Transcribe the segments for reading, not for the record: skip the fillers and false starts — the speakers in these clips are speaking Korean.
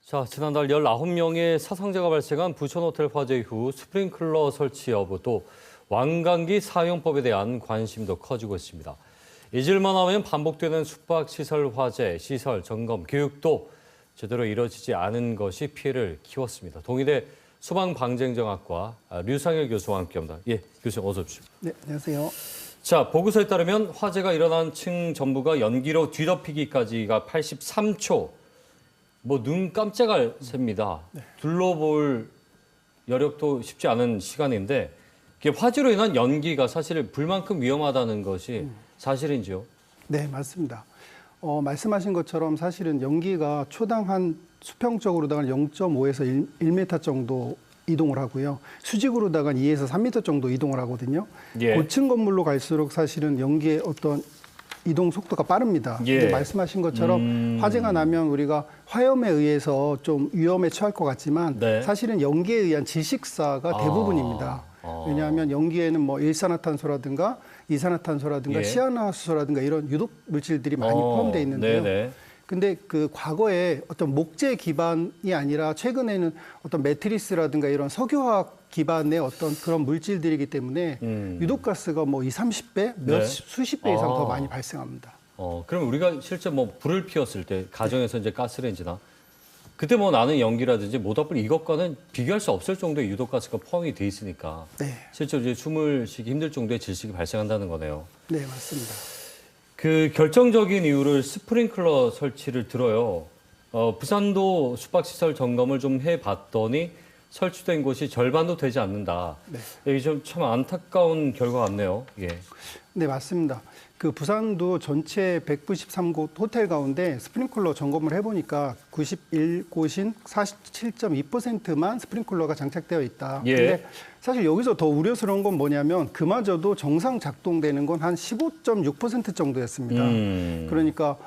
자, 지난달 19명의 사상자가 발생한 부천호텔 화재 이후 스프링클러 설치 여부 또 완강기 사용법에 대한 관심도 커지고 있습니다. 잊을만 하면 반복되는 숙박시설 화재, 시설 점검, 교육도 제대로 이뤄지지 않은 것이 피해를 키웠습니다. 동의대 소방방재행정학과 류상열 교수와 함께합니다. 예, 교수님 어서 오십시오. 네, 안녕하세요. 자, 보고서에 따르면 화재가 일어난 층 전부가 연기로 뒤덮이기까지가 83초. 뭐 눈 깜짝할 셉니다. 둘러볼 여력도 쉽지 않은 시간인데 이게 화재로 인한 연기가 사실 불만큼 위험하다는 것이 사실인지요? 네, 맞습니다. 말씀하신 것처럼 사실은 연기가 초당 한 수평적으로다가 0.5에서 1m 정도 이동을 하고요. 수직으로다가 2에서 3m 정도 이동을 하거든요. 예. 고층 건물로 갈수록 사실은 연기의 어떤 이동 속도가 빠릅니다. 예. 근데 말씀하신 것처럼 화재가 나면 우리가 화염에 의해서 좀 위험에 처할 것 같지만 네. 사실은 연기에 의한 질식사가 대부분입니다. 왜냐하면 연기에는 뭐 일산화탄소라든가 이산화탄소라든가 예. 시아나수소라든가 이런 유독 물질들이 많이 포함되어 있는데요. 네네. 근데 그 과거에 어떤 목재 기반이 아니라 최근에는 어떤 매트리스라든가 이런 석유화학 기반의 어떤 그런 물질들이기 때문에 유독가스가 뭐 20, 30배, 네. 수십 배 이상 더 많이 발생합니다. 그럼 우리가 실제 뭐 불을 피웠을 때 가정에서 이제 가스레인지나 그때 뭐 나는 연기라든지 모닥불 이것과는 비교할 수 없을 정도의 유독가스가 포함이 돼 있으니까 네, 실제로 이제 숨을 쉬기 힘들 정도의 질식이 발생한다는 거네요. 네 맞습니다. 그 결정적인 이유를 스프링클러 설치를 들어요. 부산도 숙박시설 점검을 좀 해봤더니 설치된 곳이 절반도 되지 않는다. 네. 이게 좀 참 안타까운 결과 같네요. 예. 네, 맞습니다. 그 부산도 전체 193곳 호텔 가운데 스프링클러 점검을 해보니까 91곳인 47.2%만 스프링클러가 장착되어 있다. 예. 근데 사실 여기서 더 우려스러운 건 뭐냐면 그마저도 정상 작동되는 건 한 15.6% 정도였습니다. 그러니까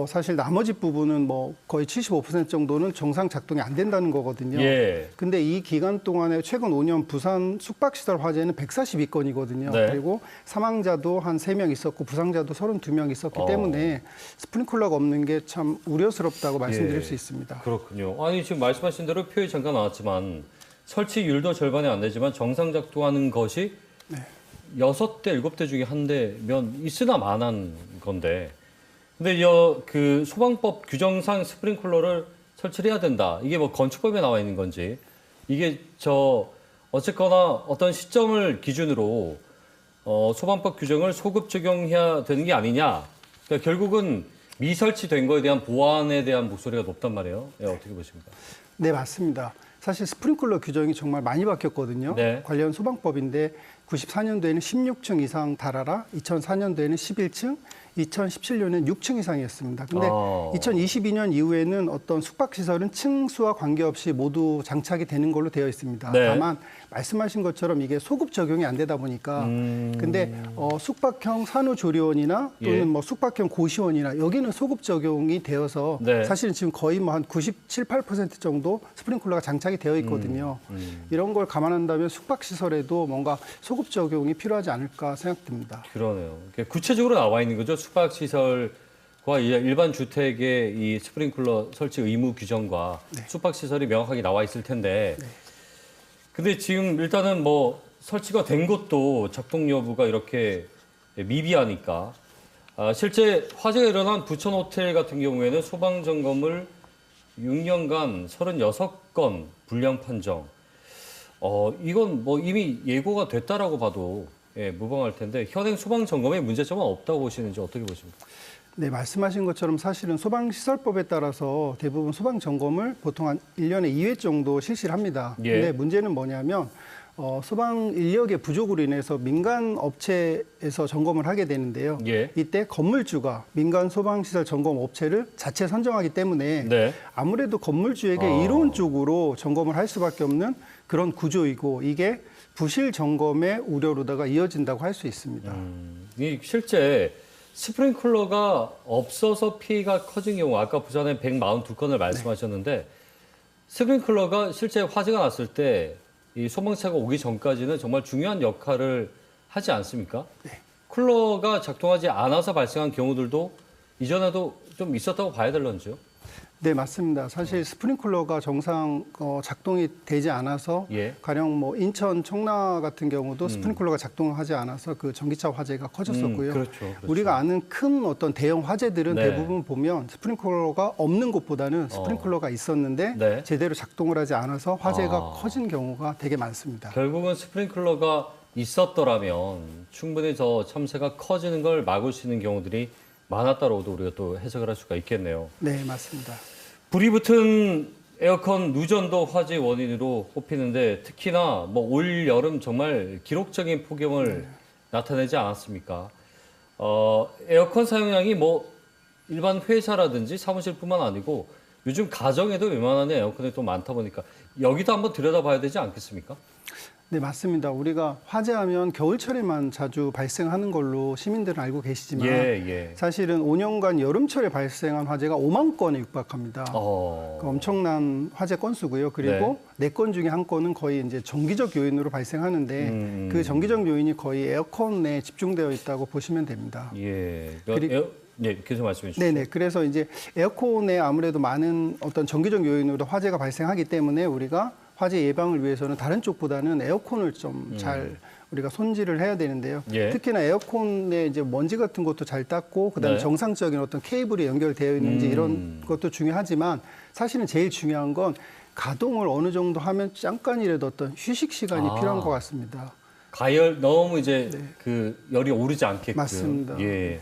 사실 나머지 부분은 뭐 거의 75% 정도는 정상 작동이 안 된다는 거거든요. 예. 근데 이 기간 동안에 최근 5년 부산 숙박시설 화재는 142건이거든요. 네. 그리고 사망자도 한 3명 있었고 부상자도 32명 있었기 때문에 스프링클러가 없는 게 참 우려스럽다고 말씀드릴 예. 수 있습니다. 그렇군요. 아니 지금 말씀하신 대로 표에 잠깐 나왔지만 설치율도 절반이 안 되지만 정상 작동하는 것이 네. 6대, 7대 중에 한 대면 있으나 마나한 건데 근데 그 소방법 규정상 스프링클러를 설치를 해야 된다. 이게 뭐 건축법에 나와 있는 건지 이게 어쨌거나 어떤 시점을 기준으로 소방법 규정을 소급 적용해야 되는 게 아니냐. 그러니까 결국은 미설치된 거에 대한 보완에 대한 목소리가 높단 말이에요. 예, 어떻게 보십니까? 네, 맞습니다. 사실 스프링클러 규정이 정말 많이 바뀌었거든요. 네. 관련 소방법인데 94년도에는 16층 이상 달아라, 2004년도에는 11층, 2017년에는 6층 이상이었습니다. 근데 2022년 이후에는 어떤 숙박시설은 층수와 관계없이 모두 장착이 되는 걸로 되어 있습니다. 네. 다만 말씀하신 것처럼 이게 소급 적용이 안 되다 보니까 근데 숙박형 산후조리원이나 또는 예. 뭐 숙박형 고시원이나 여기는 소급 적용이 되어서 네. 사실은 지금 거의 뭐 한 97, 8% 정도 스프링클러가 장착이 되어 있거든요. 이런 걸 감안한다면 숙박시설에도 뭔가 소급 적용이 필요하지 않을까 생각됩니다. 그러네요. 구체적으로 나와 있는 거죠. 숙박시설과 일반 주택의 이 스프링클러 설치 의무 규정과 네. 숙박시설이 명확하게 나와 있을 텐데 근데 지금 일단은 뭐 설치가 된 것도 작동 여부가 이렇게 미비하니까 실제 화재가 일어난 부천호텔 같은 경우에는 소방점검을 6년간 36건 불량 판정. 이건 뭐 이미 예고가 됐다라고 봐도 무방할 텐데 현행 소방 점검에 문제점은 없다고 보시는지 어떻게 보십니까? 네, 말씀하신 것처럼 사실은 소방시설법에 따라서 대부분 소방 점검을 보통 한 1년에 2회 정도 실시를 합니다. 예. 근데 문제는 뭐냐면 소방 인력의 부족으로 인해서 민간 업체에서 점검을 하게 되는데요. 예. 이때 건물주가 민간 소방시설 점검 업체를 자체 선정하기 때문에 네. 아무래도 건물주에게 이론적으로 점검을 할 수밖에 없는 그런 구조이고 이게 부실 점검의 우려로다가 이어진다고 할 수 있습니다. 이 실제 스프링클러가 없어서 피해가 커진 경우 아까 부산에 142건을 말씀하셨는데 스프링클러가 실제 화재가 났을 때 이 소방차가 오기 전까지는 정말 중요한 역할을 하지 않습니까? 네. 쿨러가 작동하지 않아서 발생한 경우들도 이전에도 좀 있었다고 봐야 될런지요? 네, 맞습니다. 사실 스프링클러가 정상 작동이 되지 않아서 예. 가령 뭐 인천 청라 같은 경우도 스프링클러가 작동하지 않아서 그 전기차 화재가 커졌었고요. 그렇죠. 우리가 아는 큰 어떤 대형 화재들은 네. 대부분 보면 스프링클러가 없는 곳보다는 스프링클러가 있었는데 네. 제대로 작동을 하지 않아서 화재가 아. 커진 경우가 되게 많습니다. 결국은 스프링클러가 있었더라면 충분히 저 참새가 커지는 걸 막을 수 있는 경우들이 많았다고도 우리가 또 해석을 할 수가 있겠네요. 네, 맞습니다. 불이 붙은 에어컨 누전도 화재 원인으로 꼽히는데 특히나 뭐 올 여름 정말 기록적인 폭염을 나타내지 않았습니까? 에어컨 사용량이 뭐 일반 회사라든지 사무실뿐만 아니고 요즘 가정에도 웬만한 에어컨이 또 많다 보니까 여기도 한번 들여다봐야 되지 않겠습니까? 네, 맞습니다. 우리가 화재하면 겨울철에만 자주 발생하는 걸로 시민들은 알고 계시지만 예. 사실은 5년간 여름철에 발생한 화재가 5만 건에 육박합니다. 그 엄청난 화재 건수고요. 그리고 네 건 중에 한 건은 거의 이제 정기적 요인으로 발생하는데 그 정기적 요인이 거의 에어컨에 집중되어 있다고 보시면 됩니다. 예. 네, 계속 말씀해 주시죠. 네네. 그래서 이제 에어컨에 아무래도 많은 어떤 정기적 요인으로 화재가 발생하기 때문에 우리가 화재 예방을 위해서는 다른 쪽보다는 에어컨을 좀 잘 우리가 손질을 해야 되는데요. 예. 특히나 에어컨에 이제 먼지 같은 것도 잘 닦고 그다음에 네. 정상적인 어떤 케이블이 연결되어 있는지 이런 것도 중요하지만 사실은 제일 중요한 건 가동을 어느 정도 하면 잠깐이라도 어떤 휴식 시간이 필요한 것 같습니다. 가열 너무 이제 그 열이 오르지 않게끔. 맞습니다. 예.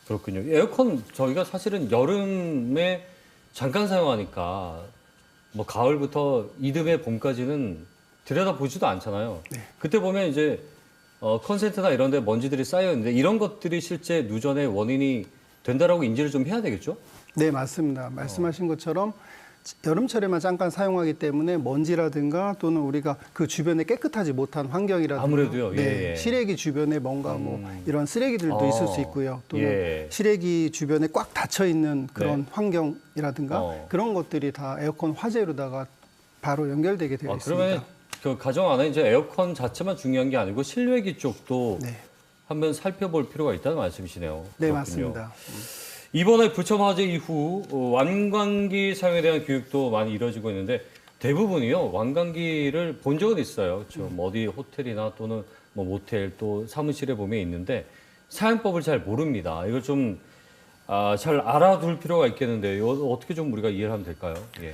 그렇군요. 에어컨 저희가 사실은 여름에 잠깐 사용하니까 뭐 가을부터 이듬해 봄까지는 들여다보지도 않잖아요. 네. 그때 보면 이제 컨센트나 이런 데 먼지들이 쌓여 있는데 이런 것들이 실제 누전의 원인이 된다라고 인지를 좀 해야 되겠죠? 네, 맞습니다. 말씀하신 것처럼 여름철에만 잠깐 사용하기 때문에 먼지라든가 또는 우리가 그 주변에 깨끗하지 못한 환경이라든가 아무래도요. 네, 예. 시래기 주변에 뭔가 뭐 이런 쓰레기들도 있을 수 있고요. 또는 예. 시래기 주변에 꽉 닫혀 있는 그런 네. 환경이라든가 그런 것들이 다 에어컨 화재로다가 바로 연결되게 되어 있습니다. 그러면 그 가정 안에 이제 에어컨 자체만 중요한 게 아니고 실외기 쪽도 네, 한번 살펴볼 필요가 있다는 말씀이시네요. 네 그렇군요. 맞습니다. 이번에 부천 화재 이후 완광기 사용에 대한 교육도 많이 이루어지고 있는데 대부분이요 완광기를 본 적은 있어요. 그렇죠? 뭐 어디 호텔이나 또는 뭐 모텔 또 사무실에 보면 있는데 사용법을 잘 모릅니다. 이걸 좀 잘 알아둘 필요가 있겠는데 이거 어떻게 좀 우리가 이해를 하면 될까요? 예.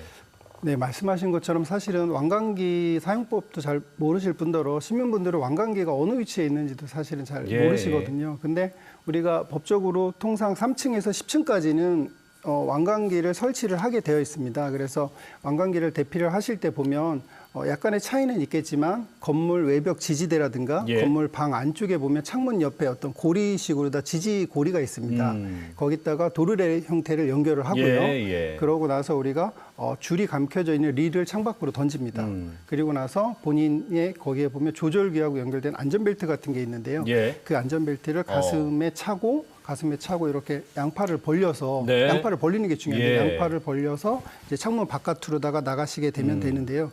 네, 말씀하신 것처럼 사실은 완광기 사용법도 잘 모르실 뿐더러 시민분들은 완광기가 어느 위치에 있는지도 사실은 잘 예, 모르시거든요. 근데 우리가 법적으로 통상 3층에서 10층까지는 완광기를 설치를 하게 되어 있습니다. 그래서 완광기를 대피를 하실 때 보면 약간의 차이는 있겠지만 건물 외벽 지지대라든가 예. 건물 방 안쪽에 보면 창문 옆에 어떤 고리식으로 다 지지 고리가 있습니다. 거기다가 도르래 형태를 연결을 하고요. 예. 그러고 나서 우리가 줄이 감겨져 있는 릴을 창밖으로 던집니다. 그리고 나서 본인의 거기에 보면 조절기하고 연결된 안전벨트 같은 게 있는데요. 예. 그 안전벨트를 가슴에 차고 이렇게 양팔을 벌려서 네. 양팔을 벌리는 게 중요해요. 예. 양팔을 벌려서 이제 창문 바깥으로다가 나가시게 되면 되는데요.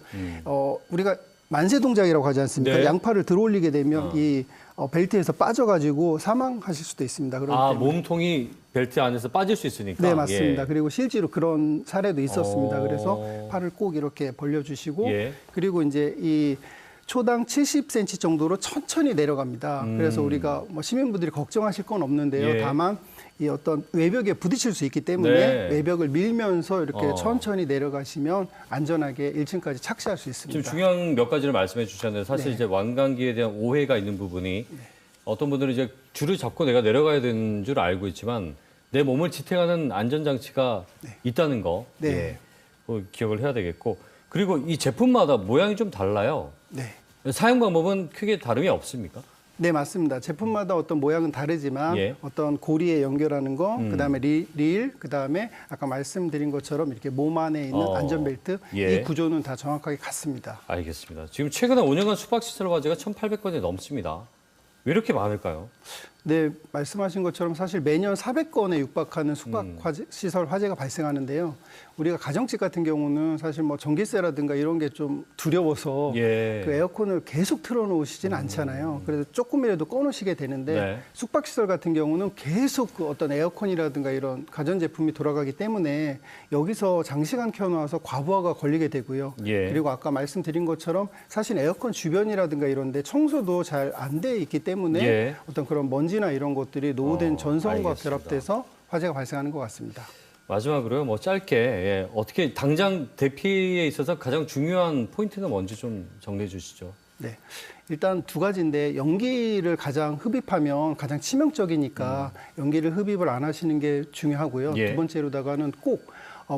우리가 만세 동작이라고 하지 않습니까? 네. 양팔을 들어올리게 되면 이 벨트에서 빠져가지고 사망하실 수도 있습니다. 그렇기 때문에. 몸통이 벨트 안에서 빠질 수 있으니까. 네, 맞습니다. 예. 그리고 실제로 그런 사례도 있었습니다. 그래서 팔을 꼭 이렇게 벌려주시고 예. 그리고 이제 이 초당 70cm 정도로 천천히 내려갑니다. 그래서 우리가 뭐 시민분들이 걱정하실 건 없는데요. 예. 다만 이 어떤 외벽에 부딪힐 수 있기 때문에 네. 외벽을 밀면서 이렇게 천천히 내려가시면 안전하게 1층까지 착시할 수 있습니다. 지금 중요한 몇 가지를 말씀해 주셨는데 사실 네. 이제 완광기에 대한 오해가 있는 부분이 어떤 분들은 이제 줄을 잡고 내가 내려가야 되는 줄 알고 있지만 내 몸을 지탱하는 안전장치가 있다는 거 네. 예, 그거 기억을 해야 되겠고 그리고 이 제품마다 모양이 좀 달라요. 네. 사용 방법은 크게 다름이 없습니까? 네, 맞습니다. 제품마다 어떤 모양은 다르지만 예. 어떤 고리에 연결하는 거, 그다음에 릴, 그다음에 아까 말씀드린 것처럼 이렇게 몸 안에 있는 안전벨트 예. 이 구조는 다 정확하게 같습니다. 알겠습니다. 지금 최근에 5년간 숙박시설 화재가 1,800건이 넘습니다. 왜 이렇게 많을까요? 네, 말씀하신 것처럼 사실 매년 400건에 육박하는 숙박 시설 화재가 발생하는데요. 우리가 가정집 같은 경우는 사실 뭐 전기세라든가 이런 게 좀 두려워서 예. 그 에어컨을 계속 틀어놓으시진 않잖아요. 그래서 조금이라도 꺼놓으시게 되는데 네. 숙박 시설 같은 경우는 계속 그 어떤 에어컨이라든가 이런 가전제품이 돌아가기 때문에 여기서 장시간 켜놔서 과부하가 걸리게 되고요. 예. 그리고 아까 말씀드린 것처럼 사실 에어컨 주변이라든가 이런데 청소도 잘 안 돼 있기 때문에 예. 어떤 그런 먼지나 이런 것들이 노후된 전선과 알겠습니다. 결합돼서 화재가 발생하는 것 같습니다. 마지막으로요, 뭐 짧게 어떻게 당장 대피에 있어서 가장 중요한 포인트는 뭔지 좀 정리해 주시죠. 네. 일단 두 가지인데 연기를 가장 흡입하면 가장 치명적이니까 연기를 흡입을 안 하시는 게 중요하고요. 예. 두 번째로다가는 꼭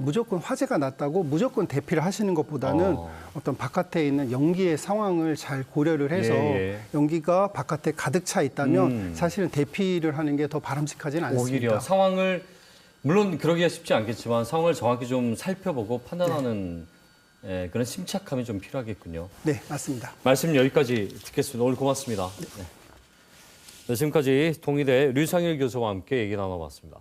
무조건 화재가 났다고 무조건 대피를 하시는 것보다는 어떤 바깥에 있는 연기의 상황을 잘 고려를 해서 예. 연기가 바깥에 가득 차 있다면 사실은 대피를 하는 게 더 바람직하지는 않습니다. 오히려 상황을 물론 그러기가 쉽지 않겠지만 상황을 정확히 좀 살펴보고 판단하는 그런 심착함이 좀 필요하겠군요. 네, 맞습니다. 말씀 여기까지 듣겠습니다. 오늘 고맙습니다. 네. 네, 지금까지 동의대 류상일 교수와 함께 얘기 나눠봤습니다.